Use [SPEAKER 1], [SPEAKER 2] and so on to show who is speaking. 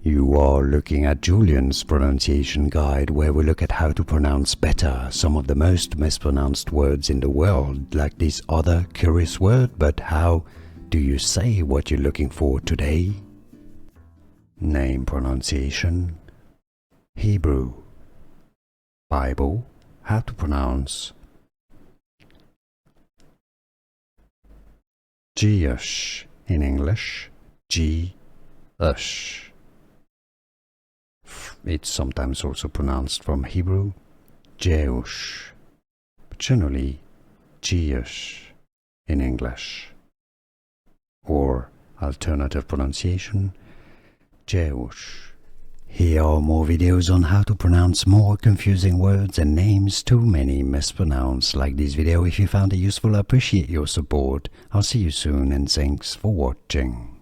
[SPEAKER 1] You are looking at Julian's pronunciation guide, where we look at how to pronounce better some of the most mispronounced words in the world, like this other curious word. But how do you say what you're looking for today? Name pronunciation. Hebrew. Bible. How to pronounce. Jeush in English. Jeush. It's sometimes also pronounced from Hebrew, Jeush, but generally Jeush in English. Or alternative pronunciation, Jeush. Here are more videos on how to pronounce more confusing words and names too many mispronounced. Like this video if you found it useful. I appreciate your support. I'll see you soon and thanks for watching.